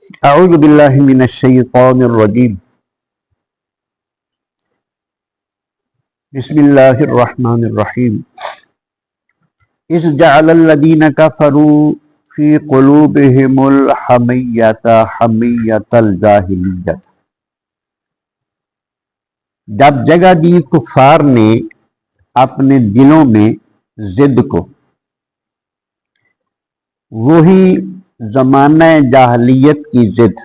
اعوذ باللہ من الشیطان الرجیم بسم اللہ الرحمن الرحیم اذ جعل الذین کفروا فی قلوبہم الحمیۃ حمیۃ الجاہلیۃ، جب جگہ دی کفار نے اپنے دلوں میں ضد کو، وہی زمانہ جاہلیت کی ضد،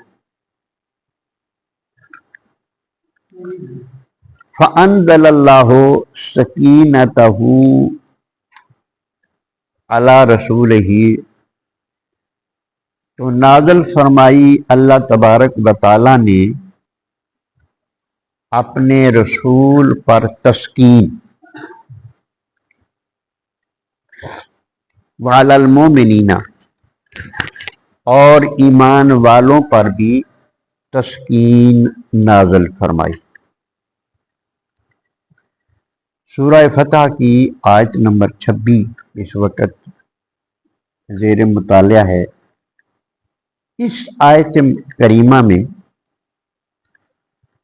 فَأَنزَلَ اللَّهُ سَكِينَتَهُ عَلَى رَسُولِهِ، تو نازل فرمائی اللہ تبارک و تعالی نے اپنے رسول پر تسکین، وَعَلَى الْمُؤْمِنِينَ، اور ایمان والوں پر بھی تسکین نازل فرمائی۔ سورہ فتح کی آیت نمبر 26 اس وقت زیر مطالعہ ہے۔ اس آیت کریمہ میں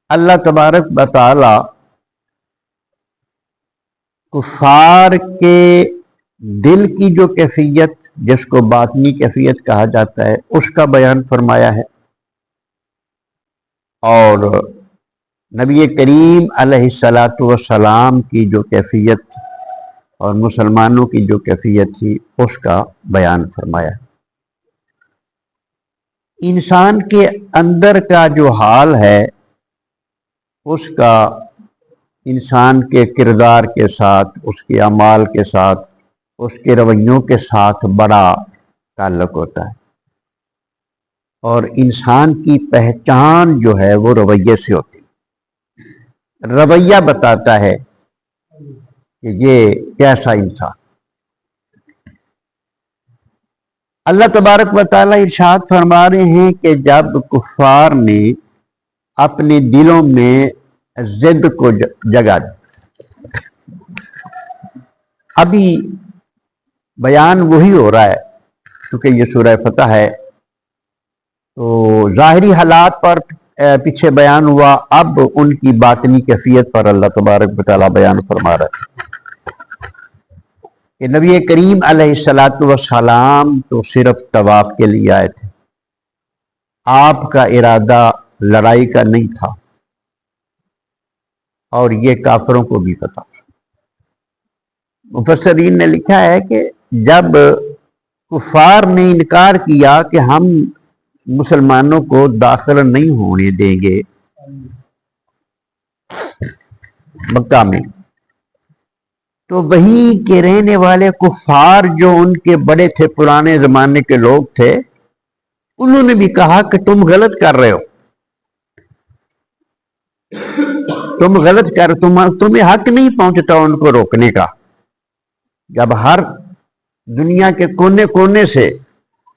اللہ تبارک و تعالی کفار کے دل کی جو کیفیت، جس کو باطنی کیفیت کہا جاتا ہے، اس کا بیان فرمایا ہے، اور نبی کریم علیہ الصلاۃ والسلام کی جو کیفیت اور مسلمانوں کی جو کیفیت تھی اس کا بیان فرمایا ہے۔ انسان کے اندر کا جو حال ہے اس کا انسان کے کردار کے ساتھ، اس کے اعمال کے ساتھ، اس کے رویوں کے ساتھ بڑا تعلق ہوتا ہے، اور انسان کی پہچان جو ہے وہ رویے سے ہوتی ہے۔ رویہ بتاتا ہے کہ یہ کیسا انسان۔ اللہ تبارک و تعالی ارشاد فرما رہے ہیں کہ جب کفار نے اپنے دلوں میں ضد کو جگہ دی، ابھی بیان وہی ہو رہا ہے کیونکہ یہ سورہ فتح ہے، تو ظاہری حالات پر پیچھے بیان ہوا، اب ان کی باطنی کیفیت پر اللہ تبارک و تعالی بیان فرما رہا ہے کہ نبی کریم علیہ الصلاۃ والسلام تو صرف طواف کے لیے آئے تھے، آپ کا ارادہ لڑائی کا نہیں تھا، اور یہ کافروں کو بھی پتا۔ مفسرین نے لکھا ہے کہ جب کفار نے انکار کیا کہ ہم مسلمانوں کو داخل نہیں ہونے دیں گے مکہ میں، تو وہیں کے رہنے والے کفار جو ان کے بڑے تھے، پرانے زمانے کے لوگ تھے، انہوں نے بھی کہا کہ تم غلط کر رہے ہو، تم غلط کر، تمہیں حق نہیں پہنچتا ان کو روکنے کا۔ جب ہر دنیا کے کونے کونے سے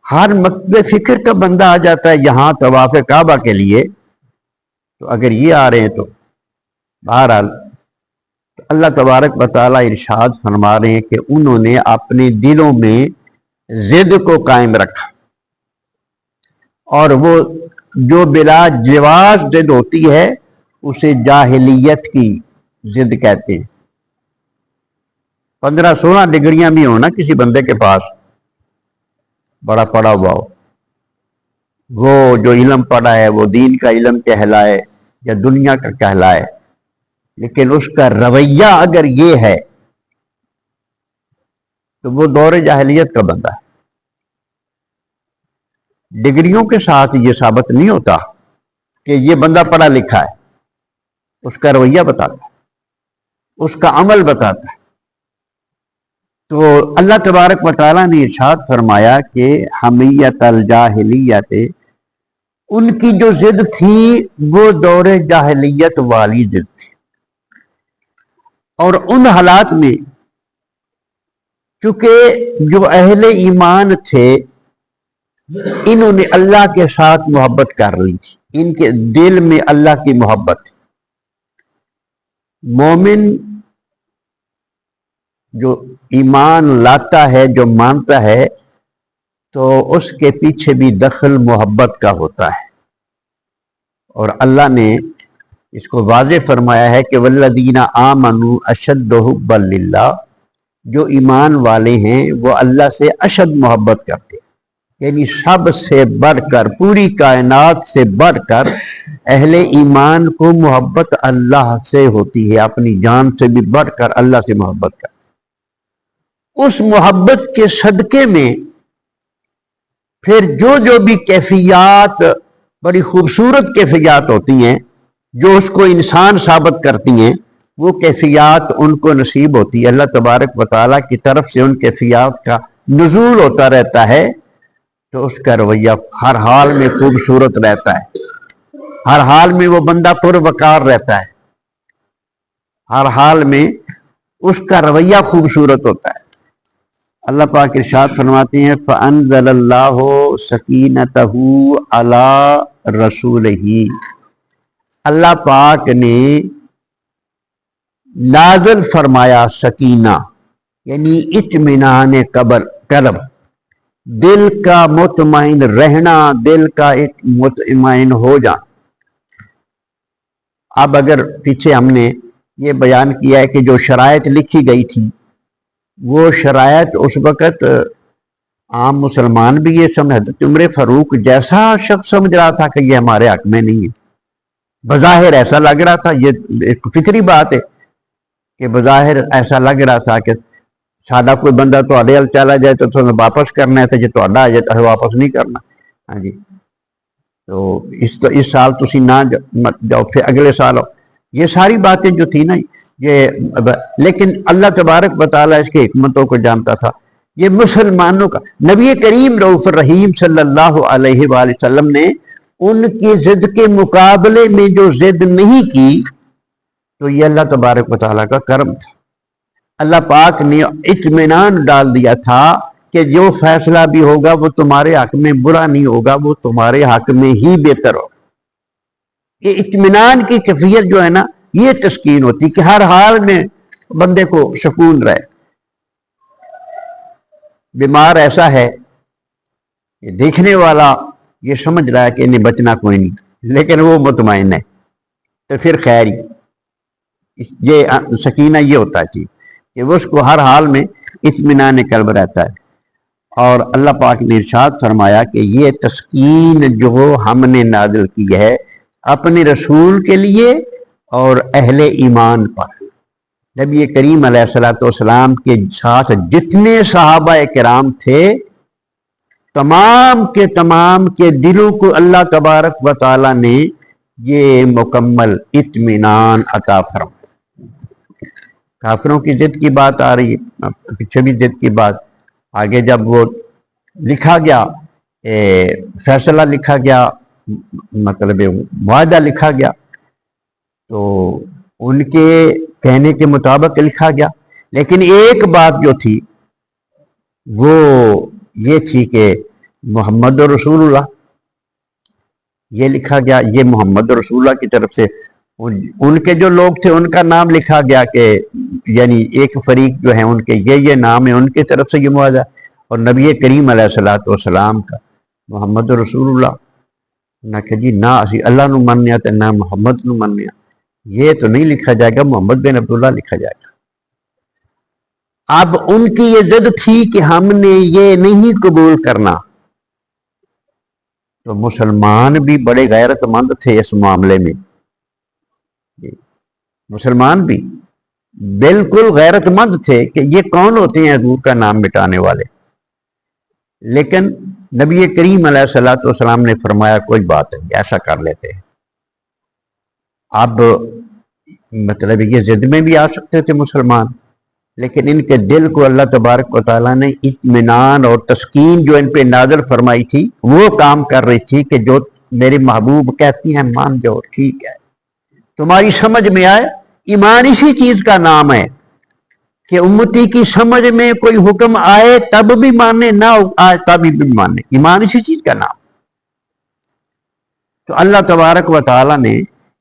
ہر مکتب فکر کا بندہ آ جاتا ہے یہاں طواف کعبہ کے لیے، تو اگر یہ آ رہے ہیں تو بہرحال اللہ تبارک و تعالی ارشاد فرما رہے ہیں کہ انہوں نے اپنے دلوں میں ضد کو قائم رکھا، اور وہ جو بلا جواز ضد ہوتی ہے اسے جاہلیت کی ضد کہتے ہیں۔ 15-16 ڈگریاں بھی ہونا کسی بندے کے پاس، بڑا پڑھا ہوا ہو، وہ جو علم پڑھا ہے وہ دین کا علم کہلائے یا دنیا کا کہلائے، لیکن اس کا رویہ اگر یہ ہے تو وہ دور جاہلیت کا بندہ ہے۔ ڈگریوں کے ساتھ یہ ثابت نہیں ہوتا کہ یہ بندہ پڑھا لکھا ہے، اس کا رویہ بتاتا ہے، اس کا عمل بتاتا ہے۔ تو اللہ تبارک و تعالیٰ نے ارشاد فرمایا کہ حمیت الجاہلیت، ان کی جو ضد تھی وہ دور جاہلیت والی ضد تھی، اور ان حالات میں چونکہ جو اہل ایمان تھے انہوں نے اللہ کے ساتھ محبت کر لی تھی، ان کے دل میں اللہ کی محبت تھی۔ مومن جو ایمان لاتا ہے، جو مانتا ہے، تو اس کے پیچھے بھی دخل محبت کا ہوتا ہے، اور اللہ نے اس کو واضح فرمایا ہے کہ والذین آمنوا اشد حبا للہ، جو ایمان والے ہیں وہ اللہ سے اشد محبت کرتے ہیں، یعنی سب سے بڑھ کر، پوری کائنات سے بڑھ کر اہل ایمان کو محبت اللہ سے ہوتی ہے، اپنی جان سے بھی بڑھ کر اللہ سے محبت کرتے ہیں۔ اس محبت کے صدقے میں پھر جو بھی کیفیات، بڑی خوبصورت کیفیات ہوتی ہیں جو اس کو انسان ثابت کرتی ہیں، وہ کیفیات ان کو نصیب ہوتی ہے۔ اللہ تبارک و تعالیٰ کی طرف سے ان کیفیات کا نزول ہوتا رہتا ہے، تو اس کا رویہ ہر حال میں خوبصورت رہتا ہے، ہر حال میں وہ بندہ پروقار رہتا ہے، ہر حال میں اس کا رویہ خوبصورت ہوتا ہے۔ اللہ پاک ارشاد فرماتے ہیں فَأَنزَلَ اللَّهُ سَكِينَتَهُ عَلَى رَسُولِهِ، اللہ پاک نے نازل فرمایا سکینہ، یعنی اطمینان قلب، دل کا مطمئن رہنا، دل کا مطمئن ہو جانا۔ اب اگر پیچھے ہم نے یہ بیان کیا ہے کہ جو شرائط لکھی گئی تھی، وہ شرائط اس وقت عام مسلمان بھی یہ سمجھ، حضرت عمر فاروق جیسا شخص سمجھ رہا تھا کہ یہ ہمارے حق میں نہیں ہے، بظاہر ایسا لگ رہا تھا، یہ ایک فطری بات ہے کہ بظاہر ایسا لگ رہا تھا کہ سادہ کوئی بندہ تو اڈیل چلا جائے تو تمہیں واپس کرنا ہے، تو جی تو آ جائے تو واپس نہیں کرنا، ہاں جی، تو اس سال تسی نہ جاؤ، پھر اگلے سال یہ ساری باتیں جو تھی نا، یہ لیکن اللہ تبارک و تعالیٰ اس کی حکمتوں کو جانتا تھا۔ یہ مسلمانوں کا نبی کریم رؤوف الرحیم صلی اللہ علیہ وآلہ وسلم نے ان کی ضد کے مقابلے میں جو ضد نہیں کی، تو یہ اللہ تبارک و تعالیٰ کا کرم تھا۔ اللہ پاک نے اطمینان ڈال دیا تھا کہ جو فیصلہ بھی ہوگا وہ تمہارے حق میں برا نہیں ہوگا، وہ تمہارے حق میں ہی بہتر ہوگا۔ یہ اطمینان کی کیفیت جو ہے نا، یہ تسکین ہوتی کہ ہر حال میں بندے کو سکون رہے۔ بیمار ایسا ہے کہ دیکھنے والا یہ سمجھ رہا ہے کہ انہیں بچنا کوئی نہیں، لیکن وہ مطمئن ہے، تو پھر خیر ہی۔ یہ سکینہ یہ ہوتا ہے کہ وہ اس کو ہر حال میں اطمینان قلب رہتا ہے۔ اور اللہ پاک نے ارشاد فرمایا کہ یہ تسکین جو ہم نے نازل کی ہے اپنے رسول کے لیے اور اہل ایمان پر۔ نبی کریم علیہ الصلوۃ والسلام کے ساتھ جتنے صحابہ کرام تھے، تمام کے دلوں کو اللہ تبارک و تعالیٰ نے یہ مکمل اطمینان عطا فرمایا۔ کافروں کی ضد کی بات آ رہی ہے، پیچھے بھی ضد کی بات، آگے جب وہ لکھا گیا، فیصلہ لکھا گیا، مطلب معاہدہ لکھا گیا، تو ان کے کہنے کے مطابق لکھا گیا، لیکن ایک بات جو تھی وہ یہ تھی کہ محمد رسول اللہ یہ لکھا گیا، یہ محمد رسول اللہ کی طرف سے ان کے جو لوگ تھے ان کا نام لکھا گیا کہ یعنی ایک فریق جو ہے ان کے یہ نام ہے، ان کی طرف سے یہ معاہدہ، اور نبی کریم علیہ الصلوۃ والسلام کا محمد رسول اللہ نہ کہ جی نہ اسی اللہ نو منیا تے نہ محمد نو منیا، یہ تو نہیں لکھا جائے گا، محمد بن عبداللہ لکھا جائے گا۔ اب ان کی یہ ضد تھی کہ ہم نے یہ نہیں قبول کرنا، تو مسلمان بھی بڑے غیرت مند تھے اس معاملے میں، مسلمان بھی بالکل غیرت مند تھے کہ یہ کون ہوتے ہیں حضور کا نام مٹانے والے، لیکن نبی کریم علیہ الصلوۃ والسلام نے فرمایا کوئی بات نہیں، ایسا کر لیتے ہیں۔ اب مطلب یہ ضد میں بھی آ سکتے تھے مسلمان، لیکن ان کے دل کو اللہ تبارک و تعالیٰ نے اطمینان اور تسکین جو ان پہ نازل فرمائی تھی وہ کام کر رہی تھی کہ جو میرے محبوب کہتی ہیں مان جاؤ، ٹھیک ہے، تمہاری سمجھ میں آئے۔ ایمان اسی چیز کا نام ہے کہ امتی کی سمجھ میں کوئی حکم آئے تب بھی مانے، نہ آئے تب بھی مانے، ایمان اسی چیز کا نام۔ تو اللہ تبارک و تعالیٰ نے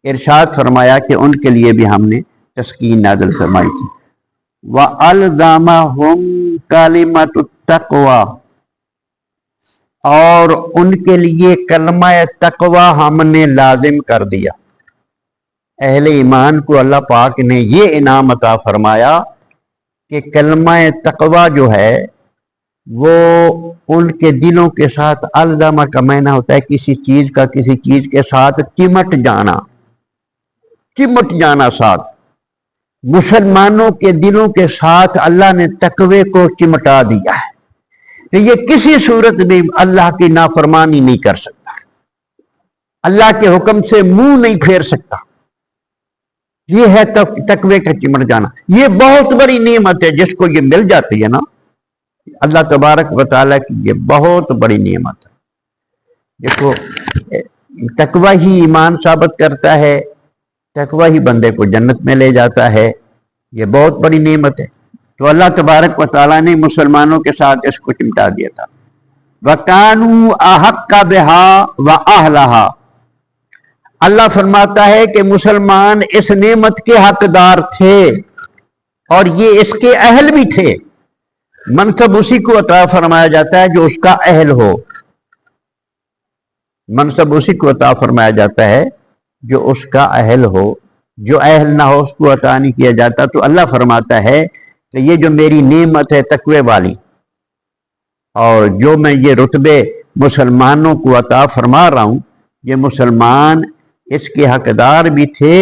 ارشاد فرمایا کہ ان کے لیے بھی ہم نے تسکین نازل فرمائی تھی۔ وَأَلْزَمَهُمْ كَلِمَةُ التَّقْوَى، اور ان کے لیے کلمہ تقوی ہم نے لازم کر دیا۔ اہل ایمان کو اللہ پاک نے یہ انعام عطا فرمایا کہ کلمہ تقوی جو ہے وہ ان کے دلوں کے ساتھ الزامہ کا معنی ہوتا ہے کسی چیز کا کسی چیز کے ساتھ چمٹ جانا ساتھ۔ مسلمانوں کے دلوں کے ساتھ اللہ نے تقوی کو چمٹا دیا ہے کہ یہ کسی صورت میں اللہ کی نافرمانی نہیں کر سکتا، اللہ کے حکم سے منہ نہیں پھیر سکتا۔ یہ ہے تقوی کا چمٹ جانا۔ یہ بہت بڑی نعمت ہے، جس کو یہ مل جاتی ہے نا اللہ تبارک و تعالیٰ کی، یہ بہت بڑی نعمت ہے۔ دیکھو تقوی ہی ایمان ثابت کرتا ہے، تقوی ہی بندے کو جنت میں لے جاتا ہے، یہ بہت بڑی نعمت ہے۔ تو اللہ تبارک و تعالیٰ نے مسلمانوں کے ساتھ اس کو چمٹا دیا تھا۔ وَكَانُوا أَحَقَّ بِهَا وَأَهْلَهَا، اللہ فرماتا ہے کہ مسلمان اس نعمت کے حقدار تھے اور یہ اس کے اہل بھی تھے۔ منصب اسی کو عطا فرمایا جاتا ہے جو اس کا اہل ہو، منصب اسی کو عطا فرمایا جاتا ہے جو اس کا اہل ہو، جو اہل نہ ہو اس کو عطا نہیں کیا جاتا۔ تو اللہ فرماتا ہے کہ یہ جو میری نعمت ہے تقوی والی، اور جو میں یہ رتبے مسلمانوں کو عطا فرما رہا ہوں، یہ مسلمان اس کے حقدار بھی تھے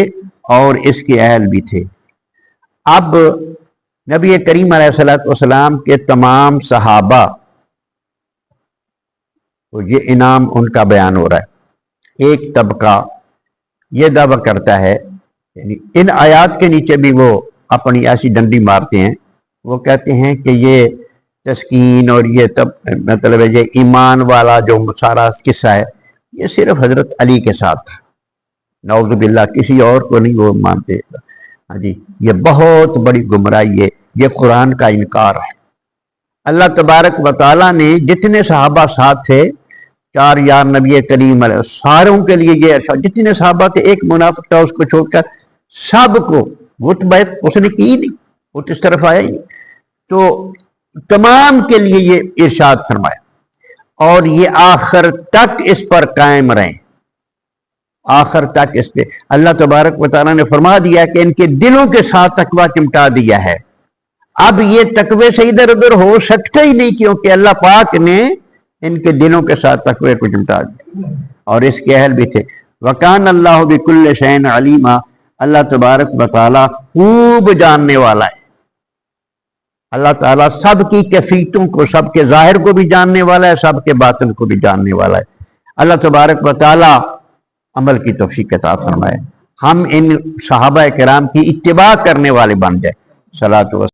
اور اس کے اہل بھی تھے۔ اب نبی کریم علیہ السلام کے تمام صحابہ تو یہ انعام ان کا بیان ہو رہا ہے۔ ایک طبقہ یہ دعویٰ کرتا ہے، یعنی ان آیات کے نیچے بھی وہ اپنی ایسی ڈنڈی مارتے ہیں، وہ کہتے ہیں کہ یہ تسکین اور یہ مطلب ہے یہ ایمان والا جو سارا قصہ ہے یہ صرف حضرت علی کے ساتھ تھا، نعوذ باللہ کسی اور کو نہیں وہ مانتے۔ ہاں جی، یہ بہت بڑی گمراہی ہے، یہ قرآن کا انکار ہے۔ اللہ تبارک و تعالیٰ نے جتنے صحابہ ساتھ تھے، چار یار نبی کریم علیہ ساروں کے لیے یہ جتنے صحابہ تھے، ایک منافق تھا اس کو چھوڑ کر سب کو وٹ بیت اس نے کی نہیں، وہ اس طرف آیا ہی نہیں۔ تو تمام کے لیے یہ ارشاد فرمایا اور یہ آخر تک اس پر قائم رہیں، آخر تک اس پہ اللہ تبارک و تعالیٰ نے فرما دیا کہ ان کے دلوں کے ساتھ تقوی چمٹا دیا ہے۔ اب یہ تقوی سے ادھر ادھر ہو سکتا ہی نہیں، کیونکہ اللہ پاک نے ان کے دلوں کے ساتھ تقوی کو چمٹا دیا اور اس کے اہل بھی تھے۔ وَكَانَ اللَّهُ بِكُلِّ شَيْءٍ عَلِيمًا، اللہ تبارک و تعالیٰ خوب جاننے والا ہے۔ اللہ تعالیٰ سب کی کیفیتوں کو، سب کے ظاہر کو بھی جاننے والا ہے، سب کے باطن کو بھی جاننے والا ہے۔ اللہ تبارک و تعالیٰ عمل کی توفیق عطا فرمائے، ہم ان صحابہ کرام کی اتباع کرنے والے بن جائے۔ صلاۃ و